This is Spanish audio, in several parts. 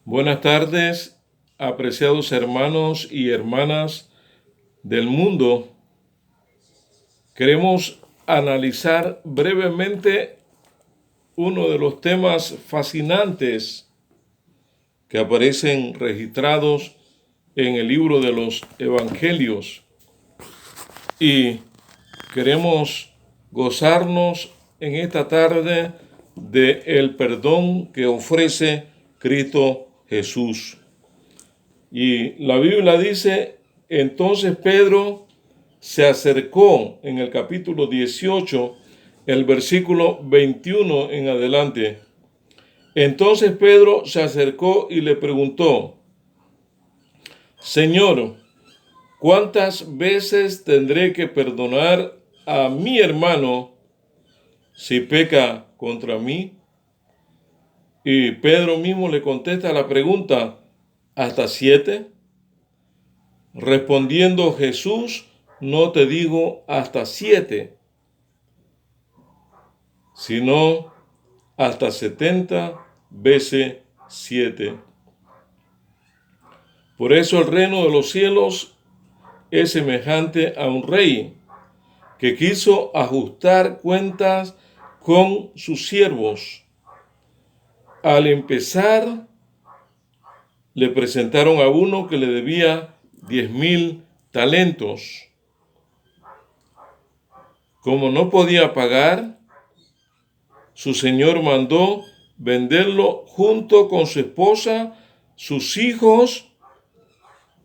Buenas tardes, apreciados hermanos y hermanas del mundo. Queremos analizar brevemente uno de los temas fascinantes que aparecen registrados en el libro de los Evangelios. Y queremos gozarnos en esta tarde del perdón que ofrece Cristo Jesús. Y la Biblia dice, entonces Pedro se acercó en el capítulo 18, el versículo 21 en adelante. Entonces Pedro se acercó y le preguntó, Señor, ¿cuántas veces tendré que perdonar a mi hermano si peca contra mí? Y Pedro mismo le contesta la pregunta, ¿hasta 7? Respondiendo Jesús, no te digo hasta 7, sino hasta 70 veces 7. Por eso el reino de los cielos es semejante a un rey que quiso ajustar cuentas con sus siervos. Al empezar, le presentaron a uno que le debía 10,000 talentos. Como no podía pagar, su señor mandó venderlo junto con su esposa, sus hijos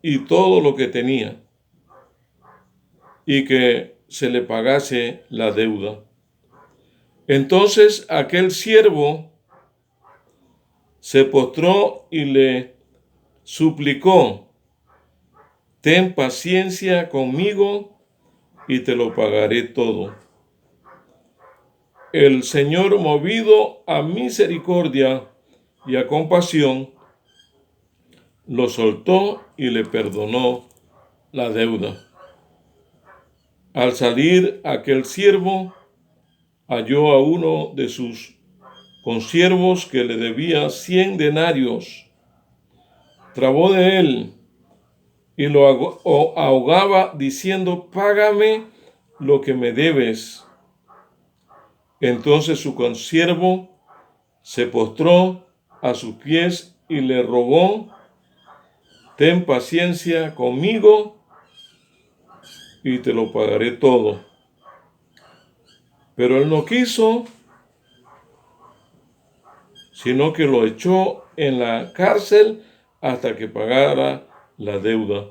y todo lo que tenía, y que se le pagase la deuda. Entonces aquel siervo se postró y le suplicó, ten paciencia conmigo y te lo pagaré todo. El Señor, movido a misericordia y a compasión, lo soltó y le perdonó la deuda. Al salir aquel siervo, halló a uno de sus consiervos que le debía 100 denarios. Trabó de él y lo ahogaba diciendo, págame lo que me debes. Entonces su consiervo se postró a sus pies y le rogó, ten paciencia conmigo y te lo pagaré todo. Pero él no quiso, sino que lo echó en la cárcel hasta que pagara la deuda.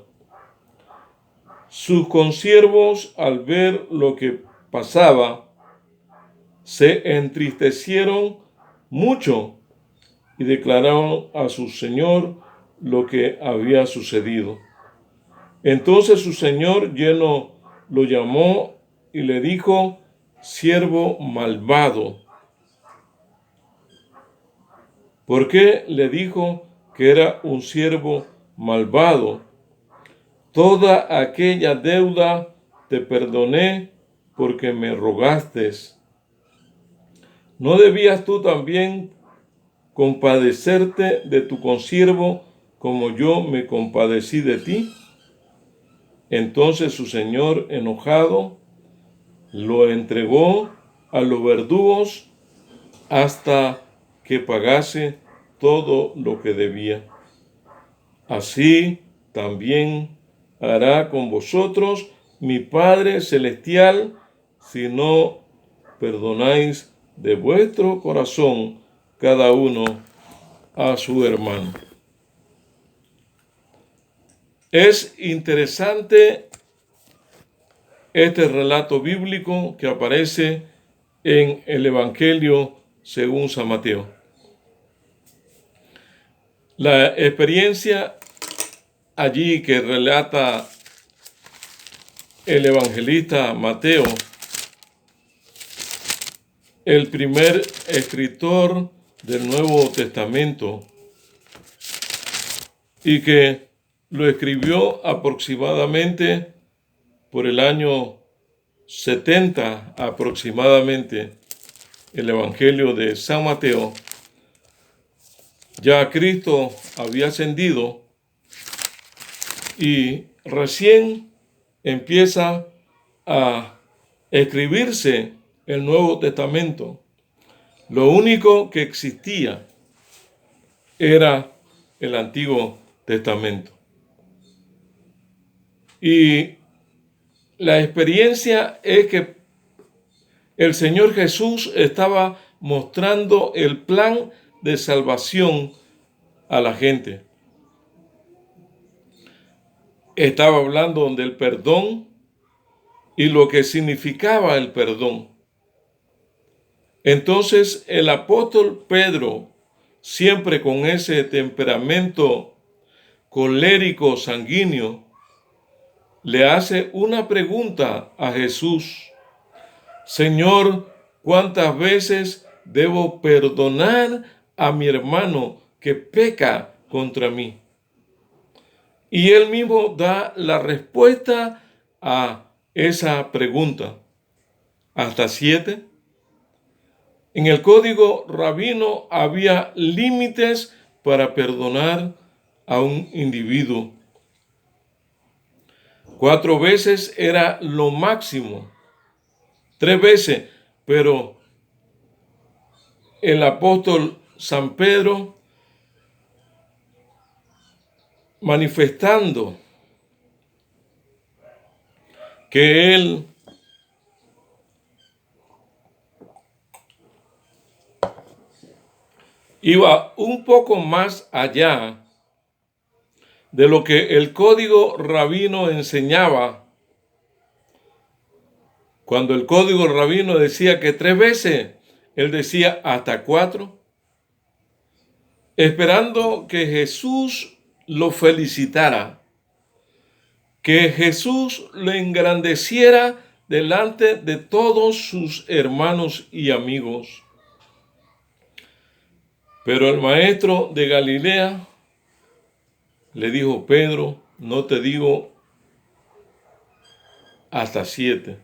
Sus consiervos, al ver lo que pasaba, se entristecieron mucho y declararon a su señor lo que había sucedido. Entonces su señor lleno lo llamó y le dijo, siervo malvado. ¿Por qué le dijo que era un siervo malvado? Toda aquella deuda te perdoné porque me rogaste. ¿No debías tú también compadecerte de tu consiervo como yo me compadecí de ti? Entonces su señor, enojado, lo entregó a los verdugos hasta que pagase todo lo que debía. Así también hará con vosotros mi Padre Celestial si no perdonáis de vuestro corazón cada uno a su hermano. Es interesante este relato bíblico que aparece en el Evangelio según San Mateo. La experiencia allí que relata el evangelista Mateo, el primer escritor del Nuevo Testamento, y que lo escribió aproximadamente por el año 70 aproximadamente, el Evangelio de San Mateo, Ya Cristo había ascendido y recién empieza a escribirse el Nuevo Testamento. Lo único que existía era el Antiguo Testamento. Y la experiencia es que el Señor Jesús estaba mostrando el plan de salvación a la gente. Estaba hablando del perdón y lo que significaba el perdón. Entonces el apóstol Pedro, siempre con ese temperamento colérico, sanguíneo, le hace una pregunta a Jesús: Señor, ¿cuántas veces debo perdonar a mi hermano que peca contra mí? Y él mismo da la respuesta a esa pregunta: ¿hasta 7? En el código rabino había límites para perdonar a un individuo. 4 veces era lo máximo. 3 veces, pero el apóstol San Pedro, manifestando que él iba un poco más allá de lo que el código rabino enseñaba. Cuando el código rabino decía que 3 veces, él decía hasta 4, esperando que Jesús lo felicitara, que Jesús le engrandeciera delante de todos sus hermanos y amigos. Pero el maestro de Galilea le dijo: Pedro, no te digo hasta 7.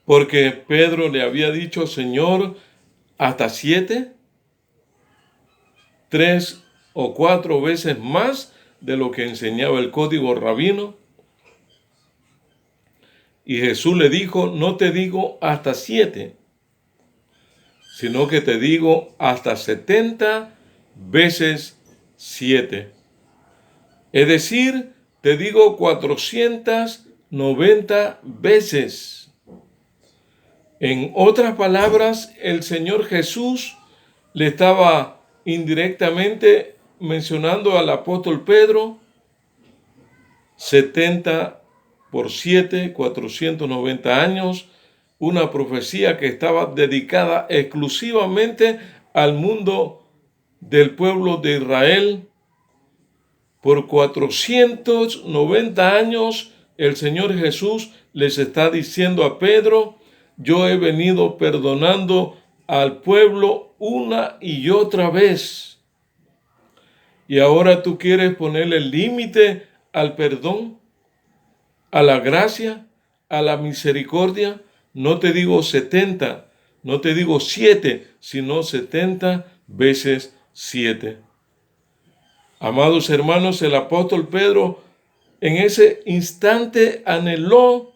Porque Pedro le había dicho: Señor, ¿hasta 7? 3 o 4 veces más de lo que enseñaba el código rabino. Y Jesús le dijo: no te digo hasta 7, sino que te digo hasta 70 veces 7. Es decir, te digo 490 veces. En otras palabras, el Señor Jesús le estaba indirectamente mencionando al apóstol Pedro: 70 por 7, 490 años, una profecía que estaba dedicada exclusivamente al mundo del pueblo de Israel. Por 490 años el Señor Jesús les está diciendo a Pedro: yo he venido perdonando al pueblo una y otra vez. Y ahora tú quieres ponerle límite al perdón, a la gracia, a la misericordia. No te digo 70, no te digo 7, sino 70 veces 7. Amados hermanos, el apóstol Pedro en ese instante anheló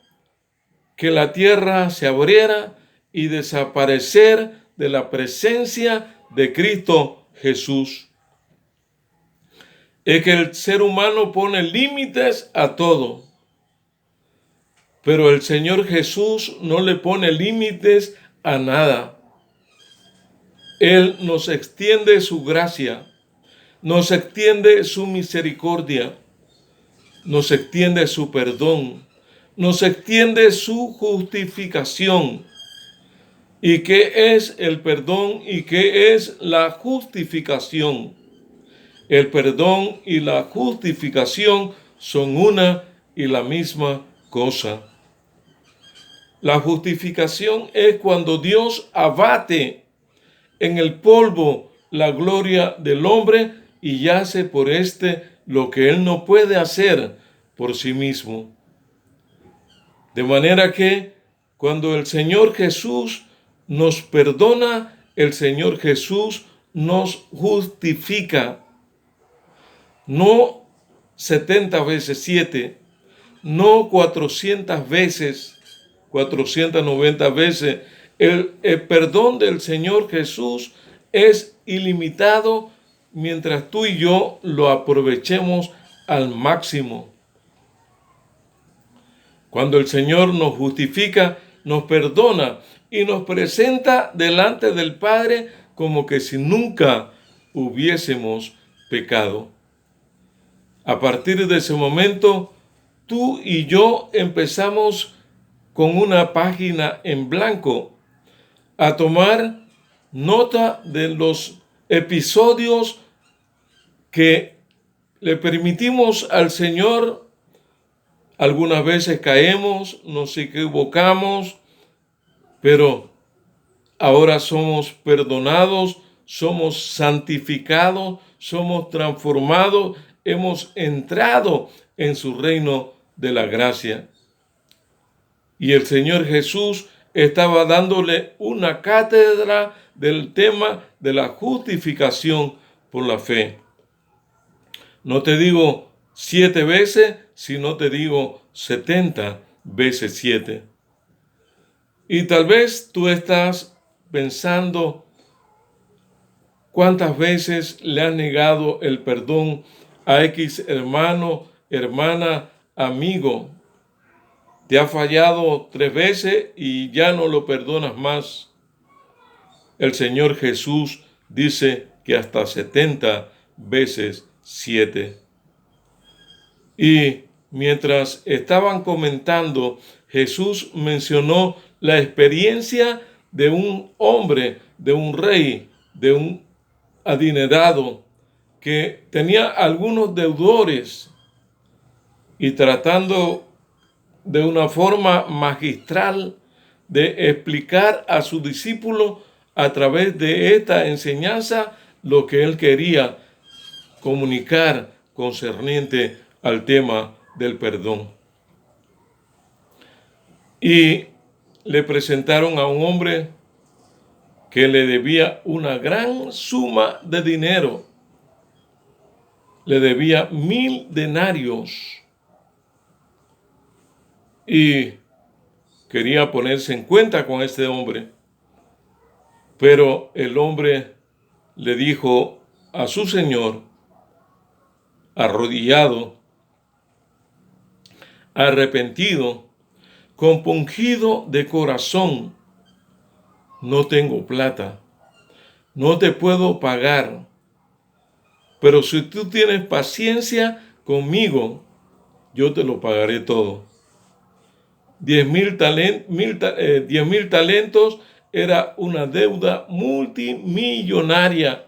que la tierra se abriera y desaparecer de la presencia de Cristo Jesús. Es que el ser humano pone límites a todo, pero el Señor Jesús no le pone límites a nada. Él nos extiende su gracia, nos extiende su misericordia, nos extiende su perdón, nos extiende su justificación. ¿Y qué es el perdón y qué es la justificación? El perdón y la justificación son una y la misma cosa. La justificación es cuando Dios abate en el polvo la gloria del hombre y hace por éste lo que él no puede hacer por sí mismo. De manera que cuando el Señor Jesús nos perdona, el Señor Jesús nos justifica. No 70 veces 7, no 400 veces, 490 veces. El perdón del Señor Jesús es ilimitado mientras tú y yo lo aprovechemos al máximo. Cuando el Señor nos justifica, nos perdona y nos presenta delante del Padre como que si nunca hubiésemos pecado. A partir de ese momento, tú y yo empezamos con una página en blanco a tomar nota de los episodios que le permitimos al Señor. Algunas veces caemos, nos equivocamos, pero ahora somos perdonados, somos santificados, somos transformados, hemos entrado en su reino de la gracia. Y el Señor Jesús estaba dándole una cátedra del tema de la justificación por la fe. No te digo 7 veces, sino te digo 70 veces 7. Y tal vez tú estás pensando cuántas veces le has negado el perdón a X hermano, hermana, amigo. Te ha fallado 3 veces y ya no lo perdonas más. El Señor Jesús dice que hasta 70 veces 7. Y mientras estaban comentando, Jesús mencionó la experiencia de un hombre, de un rey, de un adinerado, que tenía algunos deudores y tratando de una forma magistral de explicar a su discípulo a través de esta enseñanza lo que él quería comunicar concerniente al tema del perdón. Y le presentaron a un hombre que le debía una gran suma de dinero. Le debía 1000 denarios. Y quería ponerse en cuenta con este hombre. Pero el hombre le dijo a su señor, arrodillado, arrepentido, compungido de corazón: no tengo plata, no te puedo pagar, pero si tú tienes paciencia conmigo, yo te lo pagaré todo. 10,000 talentos era una deuda multimillonaria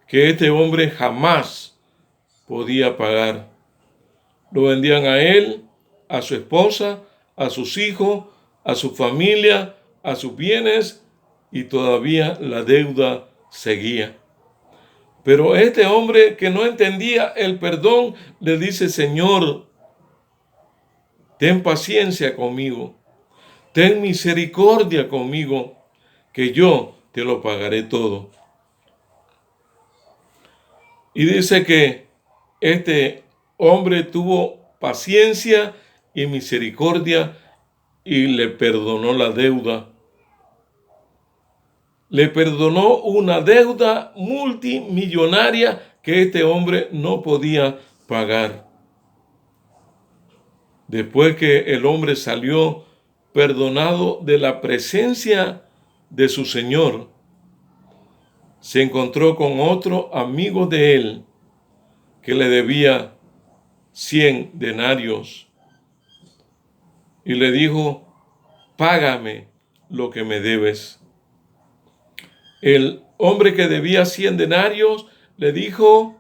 que este hombre jamás podía pagar. Lo vendían a él, a su esposa, a sus hijos, a su familia, a sus bienes, y todavía la deuda seguía. Pero este hombre que no entendía el perdón le dice: Señor, ten paciencia conmigo, ten misericordia conmigo, que yo te lo pagaré todo. Y dice que este hombre tuvo paciencia y misericordia y le perdonó la deuda. Le perdonó una deuda multimillonaria que este hombre no podía pagar. Después que el hombre salió perdonado de la presencia de su Señor, se encontró con otro amigo de él que le debía 100 denarios y le dijo: págame lo que me debes. El hombre que debía 100 denarios le dijo: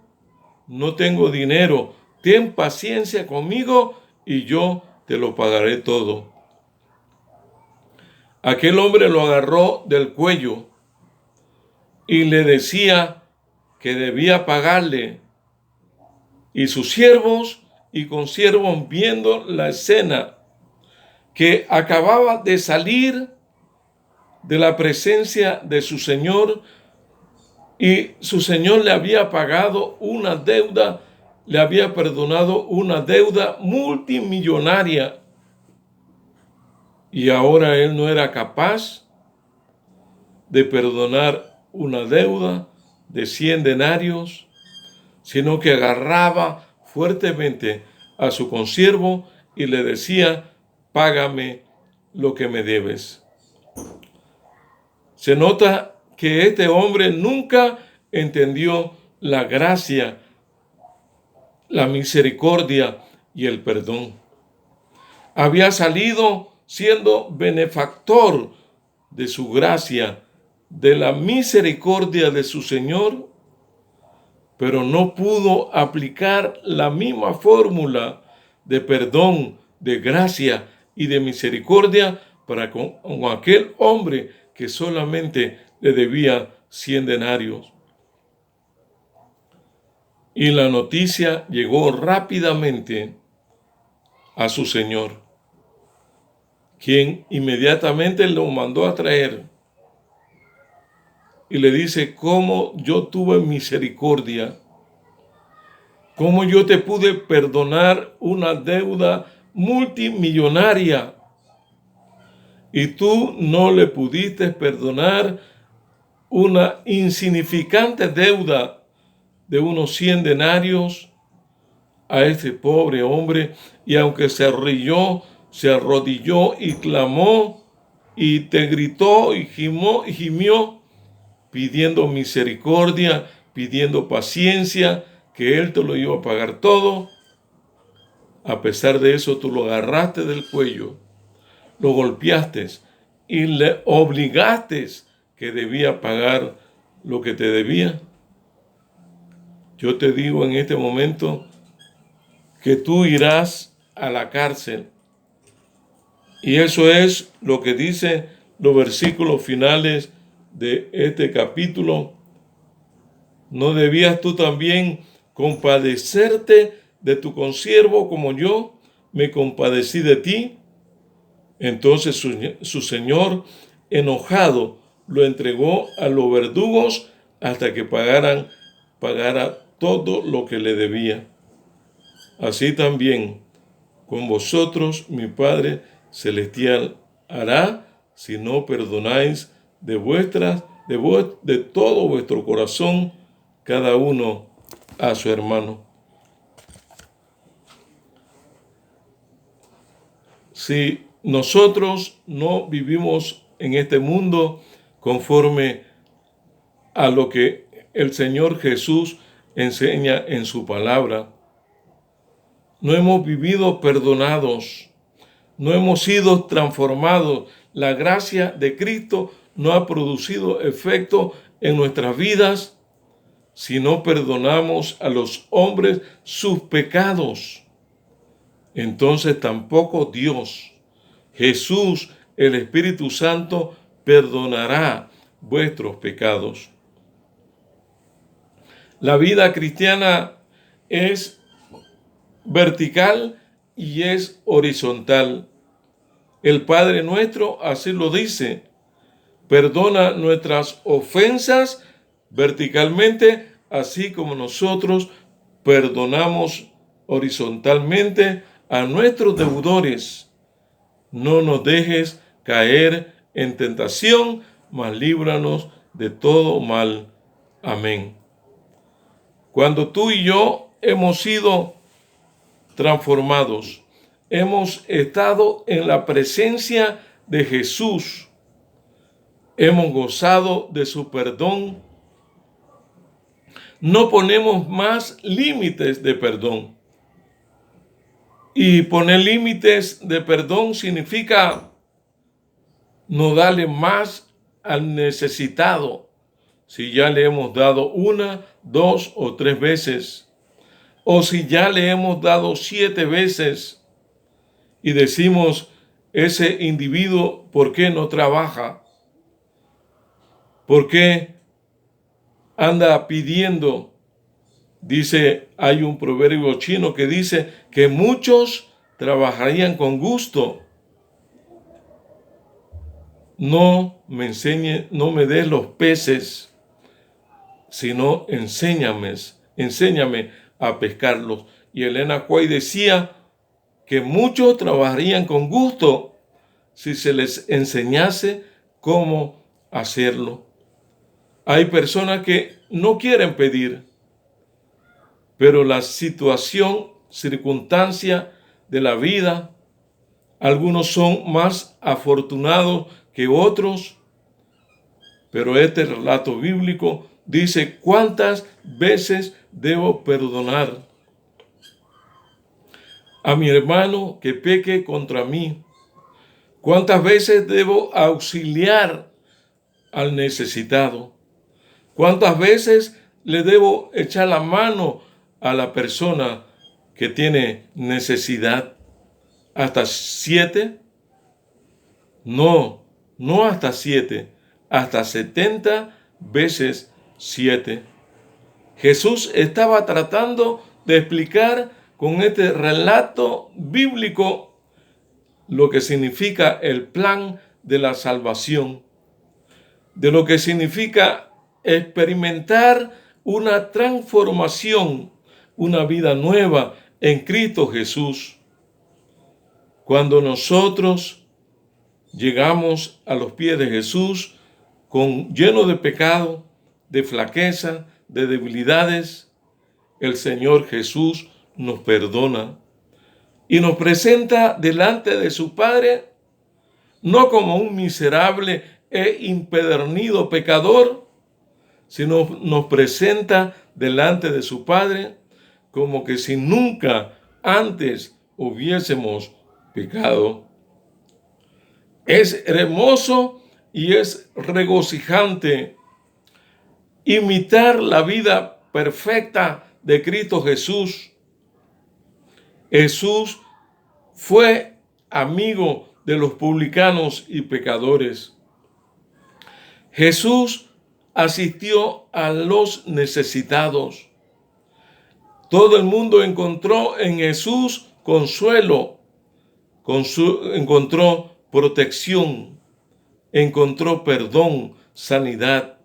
no tengo dinero, ten paciencia conmigo y yo te lo pagaré todo. Aquel hombre lo agarró del cuello y le decía que debía pagarle. Y sus siervos y consiervos, viendo la escena, que acababa de salir de la presencia de su Señor, y su Señor le había pagado una deuda, le había perdonado una deuda multimillonaria, y ahora él no era capaz de perdonar una deuda de 100 denarios, sino que agarraba fuertemente a su consiervo y le decía: págame lo que me debes. Se nota que este hombre nunca entendió la gracia, la misericordia y el perdón. Había salido siendo benefactor de su gracia, de la misericordia de su Señor, pero no pudo aplicar la misma fórmula de perdón, de gracia y de misericordia para con aquel hombre que solamente le debía 100 denarios. Y la noticia llegó rápidamente a su señor, quien inmediatamente lo mandó a traer y le dice: cómo yo tuve misericordia, cómo yo te pude perdonar una deuda multimillonaria, y tú no le pudiste perdonar una insignificante deuda de unos 100 denarios a este pobre hombre. Y aunque se arrodilló y clamó y te gritó y gimió, pidiendo misericordia, pidiendo paciencia, que él te lo iba a pagar todo, a pesar de eso tú lo agarraste del cuello, lo golpeaste y le obligaste que debía pagar lo que te debía. Yo te digo en este momento que tú irás a la cárcel. Y eso es lo que dice los versículos finales de este capítulo. ¿No debías tú también compadecerte de tu consiervo como yo me compadecí de ti? Entonces su señor, enojado, lo entregó a los verdugos hasta que pagara todo lo que le debía. Así también con vosotros mi Padre Celestial hará si no perdonáis de todo vuestro corazón cada uno a su hermano. Si nosotros no vivimos en este mundo conforme a lo que el Señor Jesús enseña en su palabra, no hemos vivido perdonados, no hemos sido transformados, la gracia de Cristo no ha producido efecto en nuestras vidas si no perdonamos a los hombres sus pecados. Entonces tampoco Dios, Jesús, el Espíritu Santo, perdonará vuestros pecados. La vida cristiana es vertical y es horizontal. El Padre nuestro así lo dice: perdona nuestras ofensas verticalmente, así como nosotros perdonamos horizontalmente a nuestros deudores. No nos dejes caer en tentación, mas líbranos de todo mal. Amén. Cuando tú y yo hemos sido transformados, hemos estado en la presencia de Jesús, hemos gozado de su perdón, no ponemos más límites de perdón. Y poner límites de perdón significa no darle más al necesitado. Si ya le hemos dado 1, 2 o 3 veces, o si ya le hemos dado 7 veces y decimos: ese individuo, ¿por qué no trabaja? ¿Por qué anda pidiendo? Dice, hay un proverbio chino que dice que muchos trabajarían con gusto no me des los peces, sino enséñame a pescarlos. Y Elena White decía que muchos trabajarían con gusto si se les enseñase cómo hacerlo. Hay personas que no quieren pedir, pero la circunstancia de la vida, algunos son más afortunados que otros, pero este relato bíblico dice cuántas veces debo perdonar a mi hermano que peque contra mí, cuántas veces debo auxiliar al necesitado, cuántas veces le debo echar la mano a la persona que tiene necesidad. ¿Hasta 7? No hasta 7, hasta 70 veces 7. Jesús estaba tratando de explicar con este relato bíblico lo que significa el plan de la salvación, de lo que significa experimentar una transformación, una vida nueva en Cristo Jesús. Cuando nosotros llegamos a los pies de Jesús llenos de pecado, de flaqueza, de debilidades, el Señor Jesús nos perdona y nos presenta delante de su Padre no como un miserable e impedernido pecador, sino nos presenta delante de su Padre como que si nunca antes hubiésemos pecado. Es hermoso y es regocijante imitar la vida perfecta de Cristo Jesús. Jesús fue amigo de los publicanos y pecadores. Jesús asistió a los necesitados. Todo el mundo encontró en Jesús consuelo, encontró protección, encontró perdón, sanidad,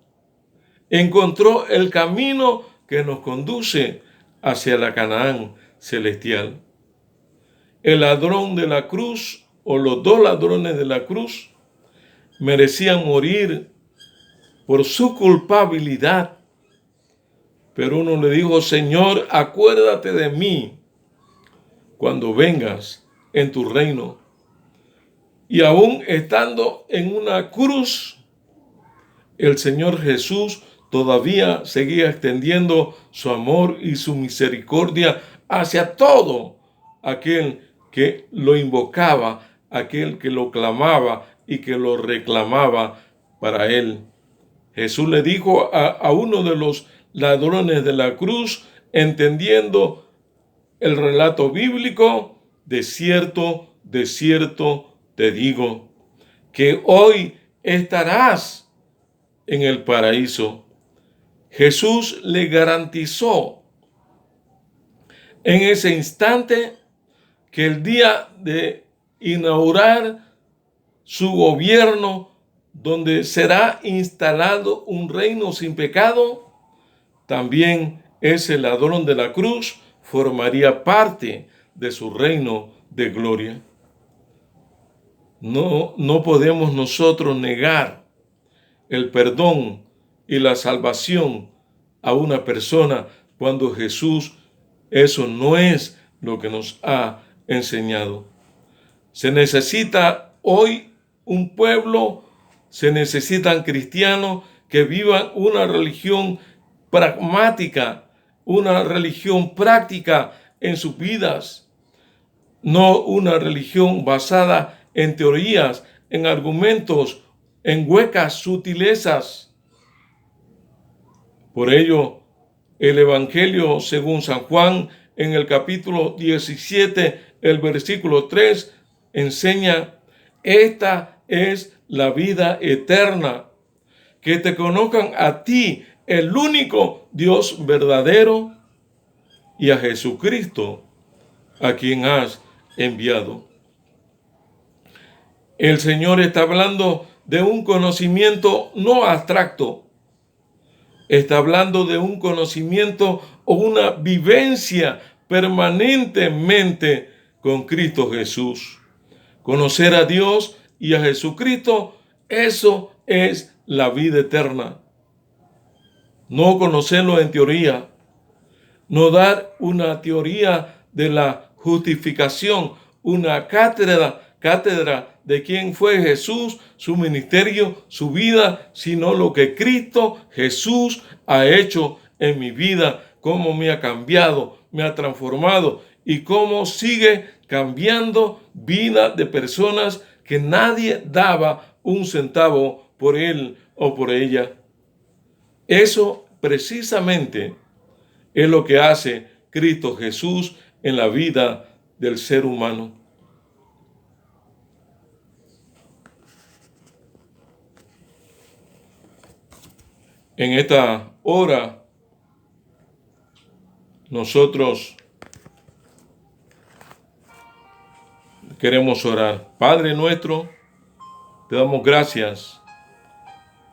encontró el camino que nos conduce hacia la Canaán celestial. El ladrón de la cruz, o los dos ladrones de la cruz, merecían morir por su culpabilidad. Pero uno le dijo: Señor, acuérdate de mí cuando vengas en tu reino. Y aún estando en una cruz, el Señor Jesús todavía seguía extendiendo su amor y su misericordia hacia todo aquel que lo invocaba, aquel que lo clamaba y que lo reclamaba para él. Jesús le dijo a uno de los ladrones de la cruz, entendiendo el relato bíblico: de cierto te digo, que hoy estarás en el paraíso. Jesús le garantizó en ese instante que el día de inaugurar su gobierno, donde será instalado un reino sin pecado, también ese ladrón de la cruz formaría parte de su reino de gloria. No podemos nosotros negar el perdón y la salvación a una persona cuando Jesús eso no es lo que nos ha enseñado. Se necesita hoy un pueblo, se necesitan cristianos que vivan una religión pragmática, una religión práctica en sus vidas, no una religión basada en teorías, en argumentos, en huecas sutilezas. Por ello, el Evangelio según San Juan, en el capítulo 17, el versículo 3, enseña: esta es la vida eterna, que te conozcan a ti, el único Dios verdadero, y a Jesucristo, a quien has enviado. El Señor está hablando de un conocimiento no abstracto, está hablando de un conocimiento o una vivencia permanentemente con Cristo Jesús. Conocer a Dios y a Jesucristo, eso es la vida eterna. No conocerlo en teoría, no dar una teoría de la justificación, una cátedra de quién fue Jesús, su ministerio, su vida, sino lo que Cristo Jesús ha hecho en mi vida, cómo me ha cambiado, me ha transformado y cómo sigue cambiando vida de personas que nadie daba un centavo por él o por ella. Eso precisamente es lo que hace Cristo Jesús en la vida del ser humano. En esta hora, nosotros queremos orar. Padre nuestro, te damos gracias